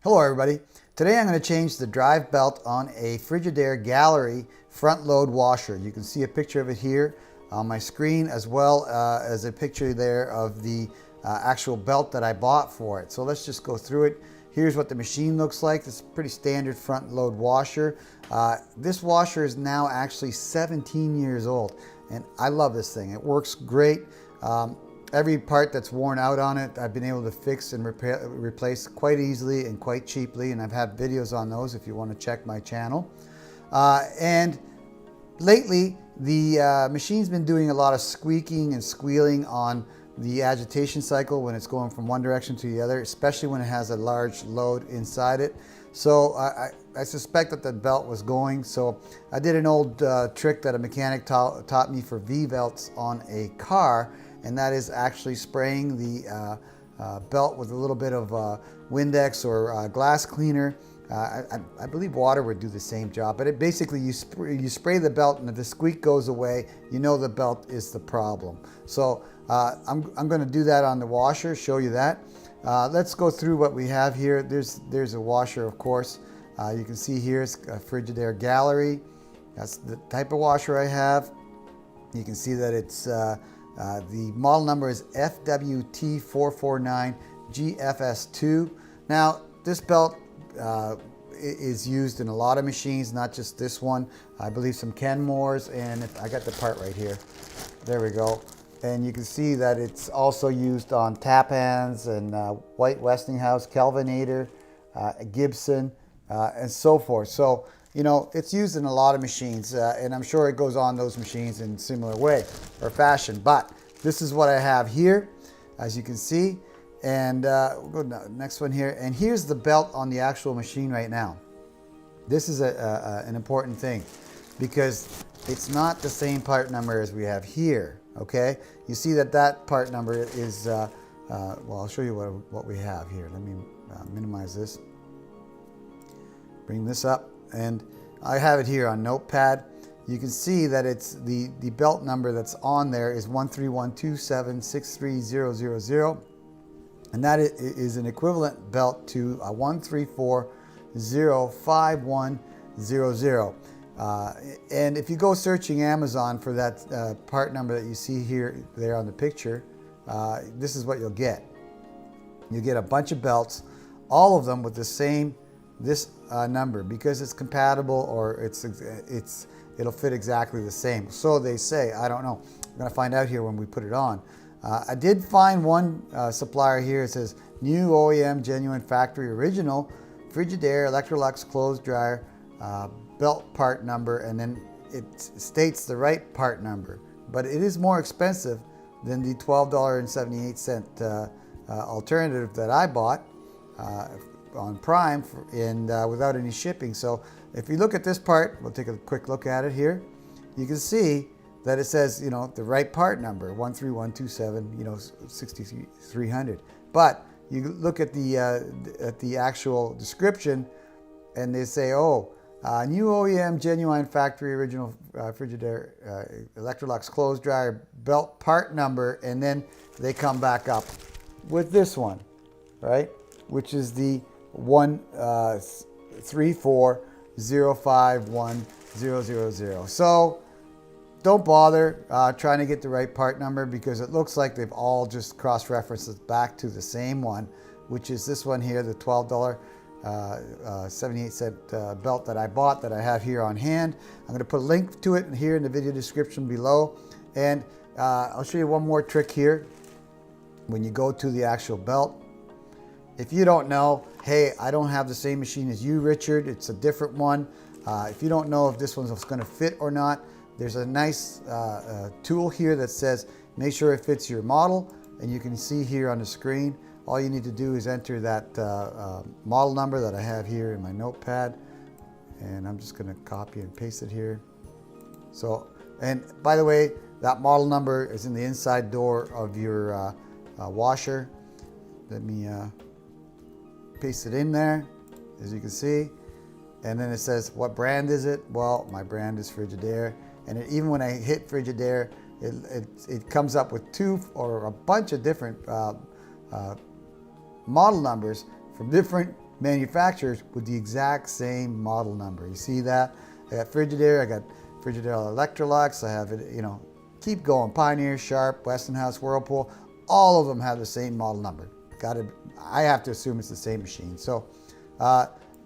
Hello everybody. Today I'm going to change the drive belt on a Frigidaire Gallery front load washer. You can see a picture of it here on my screen, as well as a picture there of the actual belt that I bought for it. So let's just go through it. Here's what the machine looks like. It's a pretty standard front load washer. This washer is now actually 17 years old and I love this thing. It works great. Every part that's worn out on it, I've been able to fix and replace quite easily and quite cheaply, and I've had videos on those if you want to check my channel. And lately, the machine's been doing a lot of squeaking and squealing on the agitation cycle when it's going from one direction to the other, especially when it has a large load inside it. So I suspect that the belt was going. So I did an old trick that a mechanic taught me for V-belts on a car, and that is actually spraying the belt with a little bit of Windex or glass cleaner. I believe water would do the same job, but basically you spray the belt, and if the squeak goes away, you know the belt is the problem. So I'm going to do that on the washer, show you that. Let's go through what we have here. There's a washer, of course. You can see here it's a Frigidaire Gallery. That's the type of washer I have. You can see that it's the model number is FWT449GFS2. Now, this belt is used in a lot of machines, not just this one. I believe some Kenmores, and I got the part right here. There we go. And you can see that it's also used on Tappans and White Westinghouse, Kelvinator, Gibson, and so forth. So, you know, it's used in a lot of machines, and I'm sure it goes on those machines in similar way or fashion. But this is what I have here, as you can see. And we'll go to the next one here. And here's the belt on the actual machine right now. This is an important thing because it's not the same part number as we have here, okay? You see that part number is, well, I'll show you what we have here. Let me minimize this. Bring this up. And I have it here on Notepad. You can see that it's the belt number that's on there is 13127630000, and that is an equivalent belt to a 134-05100. And if you go searching Amazon for that part number that you see there on the picture, this is what you'll get. You get a bunch of belts, all of them with the same number, because it's compatible, or it'll fit exactly the same. So they say. I don't know. I'm going to find out here when we put it on. I did find one supplier here. It says new OEM genuine factory original Frigidaire Electrolux clothes dryer belt part number, and then it states the right part number, but it is more expensive than the $12.78 alternative that I bought on Prime without any shipping. So if you look at this part, we'll take a quick look at it here. You can see that it says, you know, the right part number, 13127, you know, 6300. But you look at the actual description, and they say, oh, new OEM genuine factory original Frigidaire Electrolux clothes dryer belt part number, and then they come back up with this one, right, which is the 134-051-000. So don't bother trying to get the right part number, because it looks like they've all just cross-referenced it back to the same one, which is this one here, the $12.78 belt that I bought, that I have here on hand. I'm going to put a link to it here in the video description below. And I'll show you one more trick here. When you go to the actual belt, if you don't know, hey, I don't have the same machine as you, Richard, it's a different one. If you don't know if this one's going to fit or not, there's a nice tool here that says make sure it fits your model, and you can see here on the screen. All you need to do is enter that model number that I have here in my notepad, and I'm just going to copy and paste it here. So, and by the way, that model number is in the inside door of your washer. Let me paste it in there, as you can see. And then it says, what brand is it? Well, my brand is Frigidaire. And even when I hit Frigidaire, it comes up with two or a bunch of different model numbers from different manufacturers with the exact same model number. You see that? I got Frigidaire, I got Frigidaire Electrolux, I have it, you know, keep going. Pioneer, Sharp, Westinghouse, Whirlpool, all of them have the same model number. I have to assume it's the same machine. So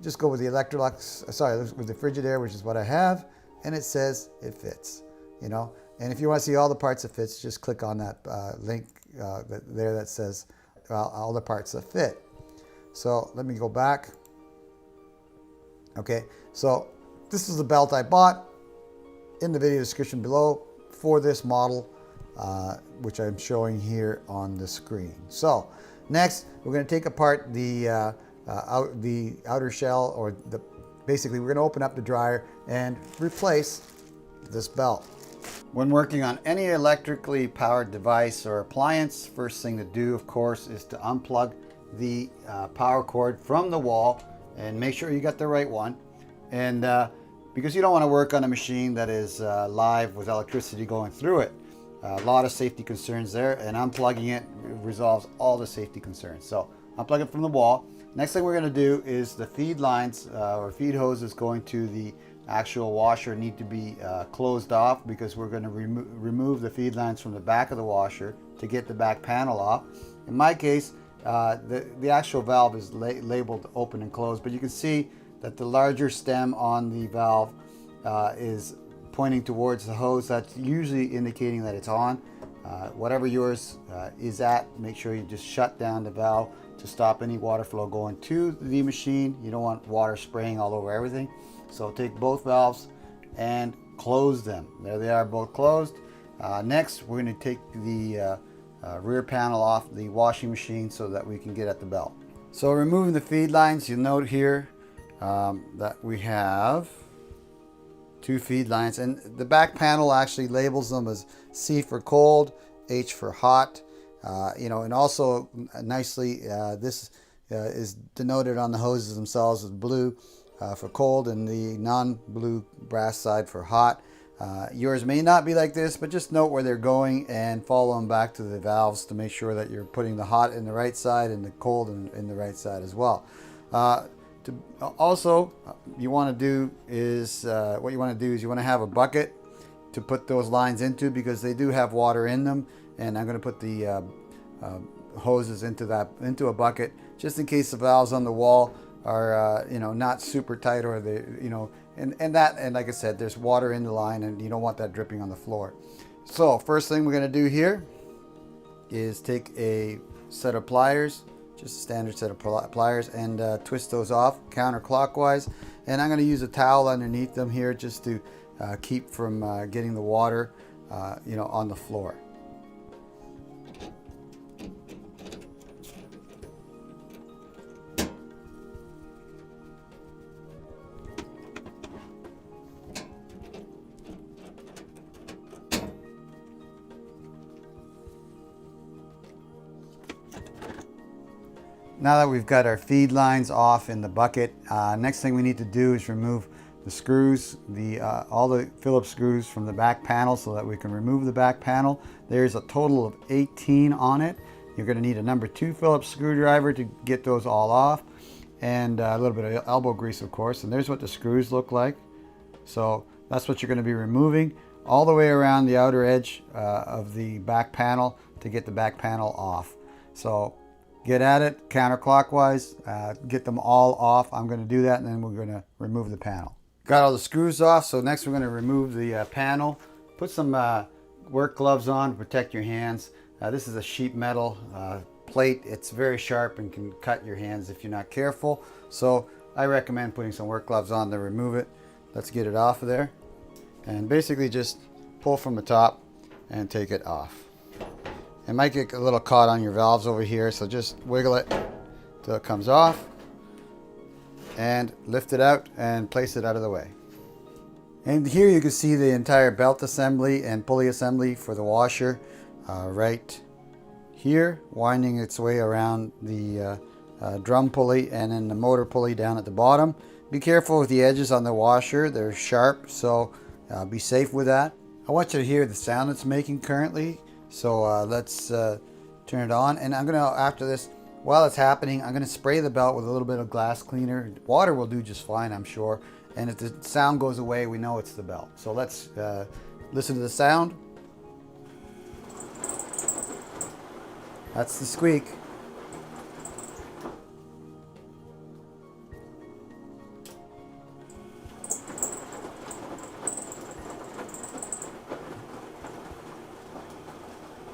just go with the Electrolux, sorry, with the Frigidaire, which is what I have, and it says it fits, you know. And if you want to see all the parts that fits, just click on that link there that says all the parts that fit. So let me go back. Okay, so this is the belt I bought in the video description below for this model, which I'm showing here on the screen. So next, we're going to take apart the outer shell, or basically we're going to open up the dryer and replace this belt. When working on any electrically powered device or appliance, first thing to do, of course, is to unplug the power cord from the wall and make sure you got the right one. And because you don't want to work on a machine that is live with electricity going through it. A lot of safety concerns there, and unplugging it resolves all the safety concerns. So unplug it from the wall. Next thing we're going to do is the feed lines or feed hoses going to the actual washer need to be closed off, because we're going to remove the feed lines from the back of the washer to get the back panel off. In my case, the actual valve is labeled open and closed, but you can see that the larger stem on the valve is pointing towards the hose. That's usually indicating that it's on. Whatever yours is at, make sure you just shut down the valve to stop any water flow going to the machine. You don't want water spraying all over everything. So take both valves and close them. There they are, both closed. Next, we're going to take the rear panel off the washing machine so that we can get at the belt. So removing the feed lines, you'll note here that we have 2 feed lines, and the back panel actually labels them as C for cold, H for hot. You know, and also nicely, this is denoted on the hoses themselves as blue for cold, and the non-blue brass side for hot. Yours may not be like this, but just note where they're going and follow them back to the valves to make sure that you're putting the hot in the right side and the cold in the right side as well. Also, you want to do is what you want to do is you want to have a bucket to put those lines into, because they do have water in them, and I'm going to put the hoses into a bucket just in case the valves on the wall are you know, not super tight, or they, you know, and like I said, there's water in the line and you don't want that dripping on the floor. So first thing we're going to do here is take a set of pliers, just a standard set of pliers, and twist those off counterclockwise. And I'm going to use a towel underneath them here just to keep from getting the water you know, on the floor. Now that we've got our feed lines off in the bucket, next thing we need to do is remove the screws, all the Phillips screws from the back panel so that we can remove the back panel. There's a total of 18 on it. You're going to need a number 2 Phillips screwdriver to get those all off, and a little bit of elbow grease, of course. And there's what the screws look like. So that's what you're going to be removing all the way around the outer edge of the back panel to get the back panel off. So get at it counterclockwise, get them all off. I'm going to do that, and then we're going to remove the panel. Got all the screws off, so next we're going to remove the panel. Put some work gloves on to protect your hands. This is a sheet metal plate. It's very sharp and can cut your hands if you're not careful. So I recommend putting some work gloves on to remove it. Let's get it off of there. And basically just pull from the top and take it off. It might get a little caught on your valves over here, so just wiggle it till it comes off and lift it out and place it out of the way. And here you can see the entire belt assembly and pulley assembly for the washer right here, winding its way around the drum pulley and then the motor pulley down at the bottom. Be careful with the edges on the washer, they're sharp, so be safe with that. I want you to hear the sound it's making currently. So let's turn it on, and I'm gonna, after this, while it's happening, I'm going to spray the belt with a little bit of glass cleaner. Water will do just fine, I'm sure. And if the sound goes away, we know it's the belt. So let's listen to the sound. That's the squeak.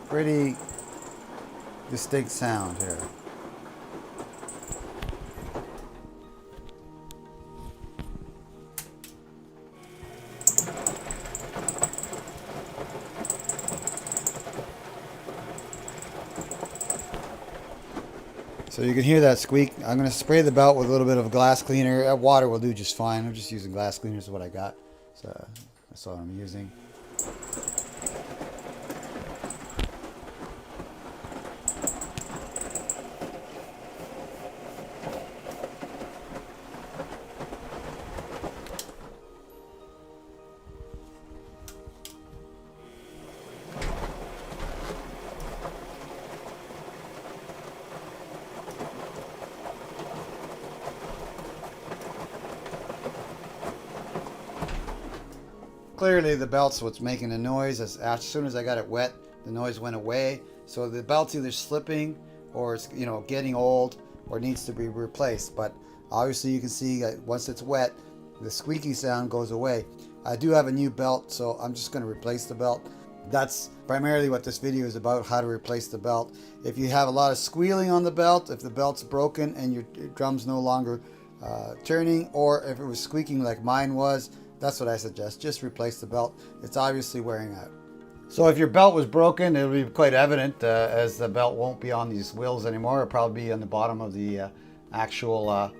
Pretty distinct sound here. So you can hear that squeak. I'm going to spray the belt with a little bit of glass cleaner. Water will do just fine. I'm just using glass cleaner is what I got. So that's all I'm using. Clearly the belt's what's making the noise. As soon as I got it wet, the noise went away. So the belt's either slipping or it's, you know, getting old or needs to be replaced. But obviously you can see that once it's wet, the squeaky sound goes away. I do have a new belt, so I'm just going to replace the belt. That's primarily what this video is about, how to replace the belt. If you have a lot of squealing on the belt, if the belt's broken and your drum's no longer turning, or if it was squeaking like mine was, that's what I suggest. Just replace the belt. It's obviously wearing out. So if your belt was broken, it'll be quite evident as the belt won't be on these wheels anymore. It'll probably be on the bottom of the actual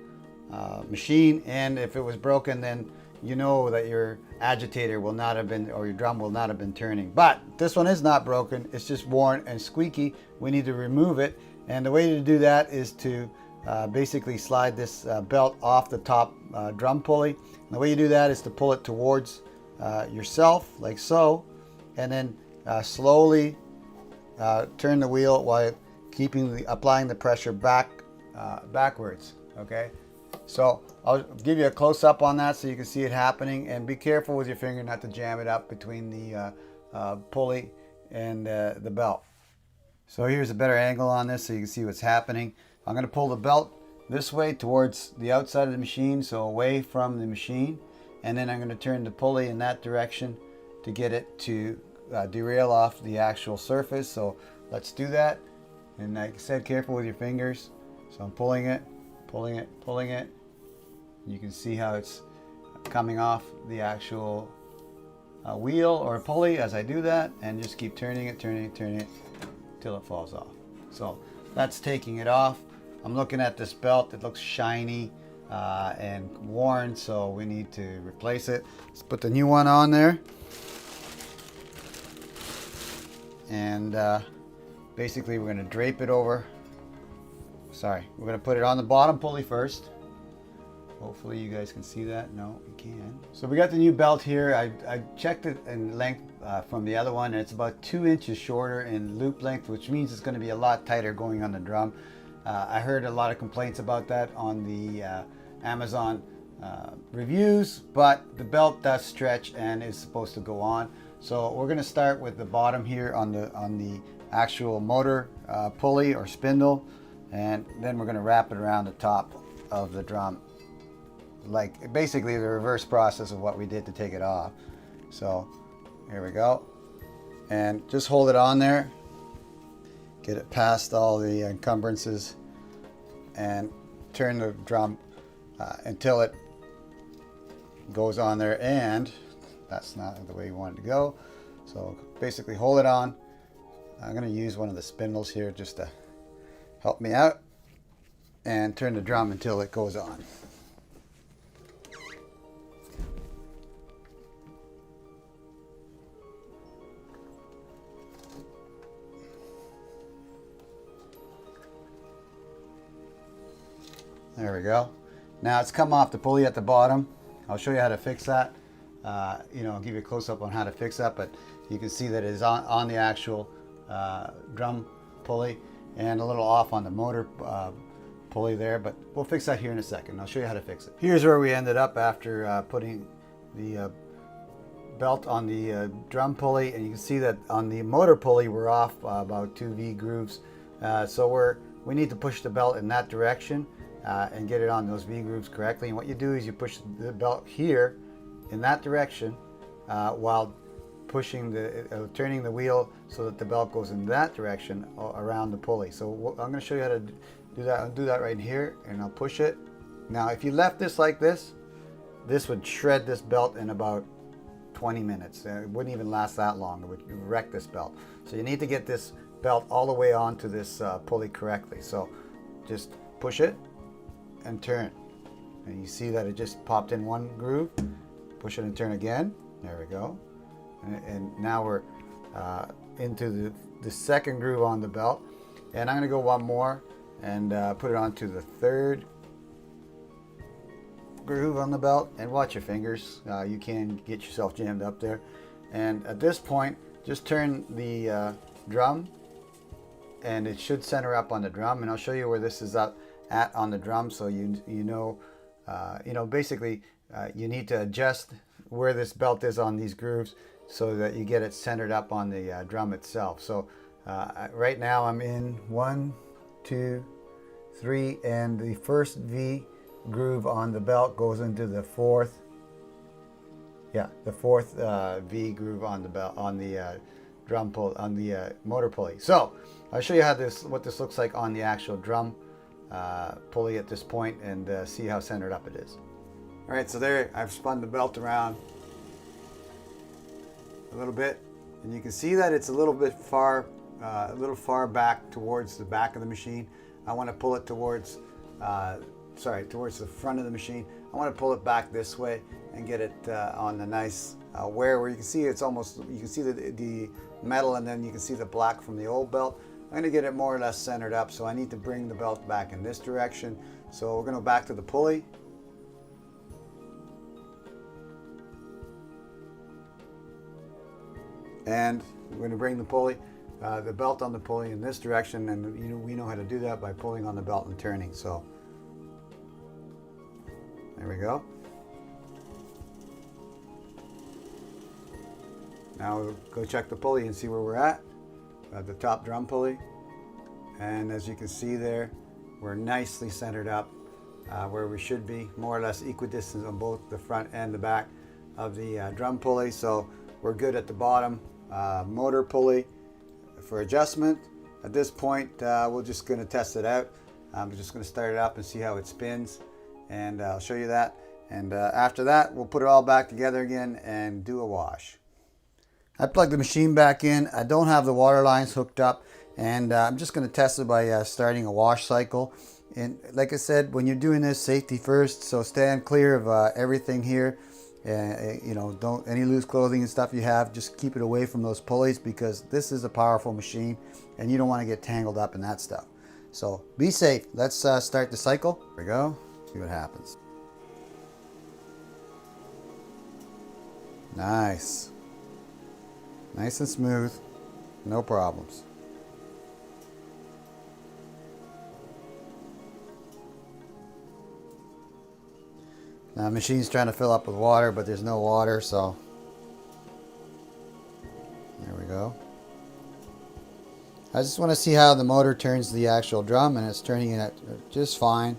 machine. And if it was broken, then you know that your agitator will not have been, or your drum will not have been turning. But this one is not broken. It's just worn and squeaky. We need to remove it. And the way to do that is to basically slide this belt off the top drum pulley. And the way you do that is to pull it towards yourself, like so, and then slowly turn the wheel while applying the pressure backwards. Okay, so I'll give you a close-up on that so you can see it happening, and be careful with your finger not to jam it up between the pulley and the belt. So here's a better angle on this so you can see what's happening. I'm going to pull the belt this way towards the outside of the machine, so away from the machine, and then I'm going to turn the pulley in that direction to get it to derail off the actual surface. So let's do that. And like I said, careful with your fingers. So I'm pulling it, pulling it, pulling it. You can see how it's coming off the actual wheel or pulley as I do that, and just keep turning it, turning it, turning it till it falls off. So that's taking it off. I'm looking at this belt. It looks shiny and worn, so we need to replace it. Let's put the new one on there. And basically we're going to drape it over. Sorry, we're going to put it on the bottom pulley first. Hopefully you guys can see that. No, you can. So we got the new belt here. I checked it in length from the other one, and it's about 2 inches shorter in loop length, which means it's going to be a lot tighter going on the drum. I heard a lot of complaints about that on the Amazon reviews, but the belt does stretch and is supposed to go on. So we're going to start with the bottom here on the actual motor pulley or spindle, and then we're going to wrap it around the top of the drum, like basically the reverse process of what we did to take it off. So here we go, and just hold it on there, get it past all the encumbrances, and turn the drum until it goes on there, and that's not the way you want it to go. So basically hold it on. I'm going to use one of the spindles here just to help me out, and turn the drum until it goes on. There we go. Now it's come off the pulley at the bottom. I'll show you how to fix that. I'll give you a close-up on how to fix that, but you can see that it is on the actual drum pulley. and a little off on the motor pulley there, but we'll fix that here in a second. I'll show you how to fix it. Here's where we ended up after putting the belt on the drum pulley, and you can see that on the motor pulley we're off about 2 V grooves. So we need to push the belt in that direction and get it on those V grooves correctly. And what you do is you push the belt here in that direction while pushing turning the wheel so that the belt goes in that direction around the pulley. So I'm going to show you how to do that. I'll do that right here, and I'll push it. Now if you left this like this would shred this belt in about 20 minutes. It wouldn't even last that long. It would wreck this belt. So you need to get this belt all the way onto this pulley correctly. So just push it and turn, and you see that it just popped in one groove. Push it and turn again. There we go. And now we're into the second groove on the belt, and I'm going to go one more and put it onto the third groove on the belt. And watch your fingers, you can get yourself jammed up there. And at this point, just turn the drum, and it should center up on the drum. And I'll show you where this is at on the drum, so you know basically you need to adjust where this belt is on these grooves so that you get it centered up on the drum itself. So right now I'm in 1, 2, 3, and the first V groove on the belt goes into the fourth. Yeah, the fourth V groove on the belt on the drum pull on the motor pulley. So I'll show you what this looks like on the actual drum pulley at this point, and see how centered up it is. All right, so there I've spun the belt around a little bit, and you can see that it's a little far back towards the back of the machine. I want to pull it towards towards the front of the machine. I want to pull it back this way and get it on the nice where you can see it's almost, you can see the metal, and then you can see the black from the old belt. I'm going to get it more or less centered up, so I need to bring the belt back in this direction. So we're going to go back to the pulley. And we're going to bring the pulley, the belt on the pulley in this direction, and we know how to do that by pulling on the belt and turning. So there we go. Now we'll go check the pulley and see where we're at the top drum pulley. And as you can see there, we're nicely centered up where we should be, more or less equidistant on both the front and the back of the drum pulley. So we're good at the bottom motor pulley for adjustment. At this point, we're just going to test it out. I'm just going to start it up and see how it spins, and I'll show you that. And after that, we'll put it all back together again and do a wash. I plugged the machine back in. I don't have the water lines hooked up, and I'm just going to test it by starting a wash cycle. And like I said, when you're doing this, safety first, so stand clear of everything here. Don't any loose clothing and stuff you have, just keep it away from those pulleys, because this is a powerful machine and you don't want to get tangled up in that stuff. So be safe. Let's start the cycle. Here we go. See what happens. Nice. Nice and smooth. No problems. Now the machine's trying to fill up with water, but there's no water, so there we go. I just want to see how the motor turns the actual drum, and it's turning it just fine.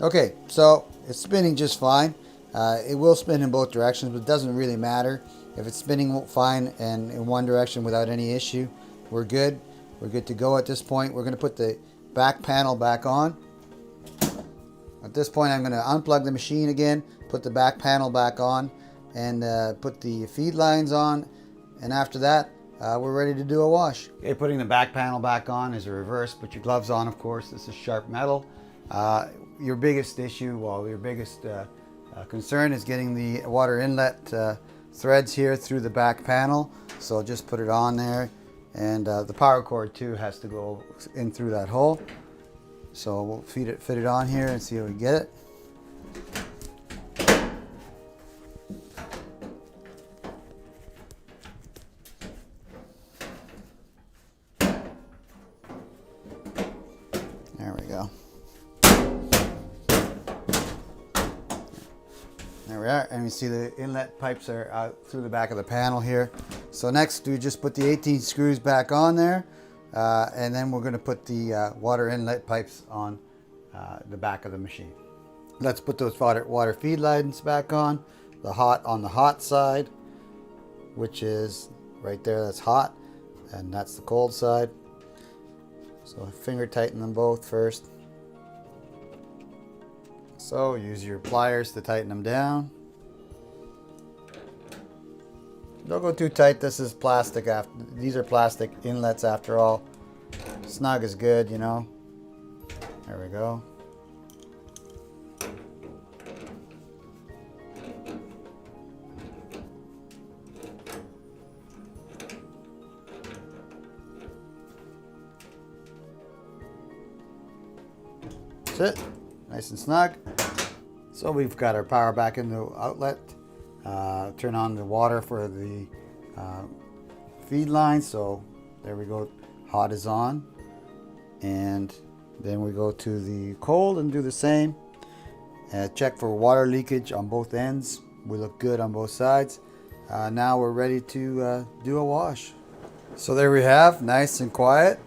Okay, so it's spinning just fine. It will spin in both directions, but it doesn't really matter. If it's spinning fine and in one direction without any issue, we're good. We're good to go at this point. We're going to put the back panel back on. At this point, I'm going to unplug the machine again, put the back panel back on, and put the feed lines on. And after that, we're ready to do a wash. Okay, putting the back panel back on is a reverse. Put your gloves on, of course. This is sharp metal. Your biggest issue, your biggest concern is getting the water inlet threads here through the back panel. So just put it on there. And the power cord too has to go in through that hole. So we'll fit it on here and see how we get it. and you see the inlet pipes are out through the back of the panel here. So next we just put the 18 screws back on there, and then we're going to put the water inlet pipes on the back of the machine. Let's put those water feed lines back on. The hot side, which is right there, that's hot, and that's the cold side. So finger tighten them both first. So use your pliers to tighten them down. Don't go too tight. This is plastic. These are plastic inlets after all. Snug is good, you know. There we go. That's it. Nice and snug. So we've got our power back in the outlet. Turn on the water for the feed line. So there we go. Hot is on. And then we go to the cold and do the same. Check for water leakage on both ends. We look good on both sides. Now we're ready to do a wash. So there we have, nice and quiet.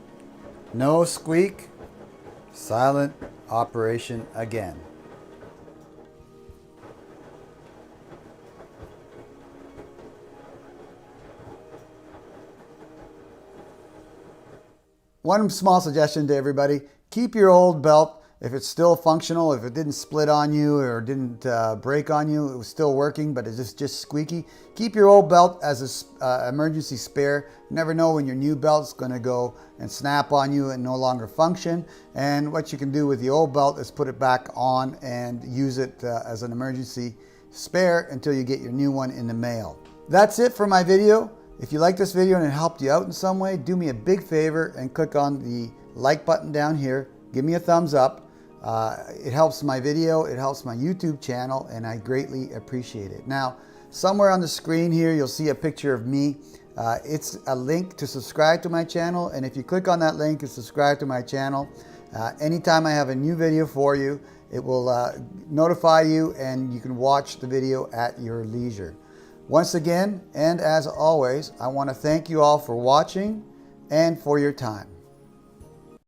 No squeak. Silent operation again. One small suggestion to everybody, keep your old belt if it's still functional, if it didn't split on you or didn't break on you, it was still working, but it's just squeaky. Keep your old belt as an emergency spare. You never know when your new belt's going to go and snap on you and no longer function. And what you can do with the old belt is put it back on and use it as an emergency spare until you get your new one in the mail. That's it for my video. If you like this video and it helped you out in some way, do me a big favor and click on the like button down here. Give me a thumbs up. It helps my video, it helps my YouTube channel, and I greatly appreciate it. Now, somewhere on the screen here, you'll see a picture of me. It's a link to subscribe to my channel, and if you click on that link and subscribe to my channel, anytime I have a new video for you, it will notify you and you can watch the video at your leisure. Once again, and as always, I want to thank you all for watching and for your time.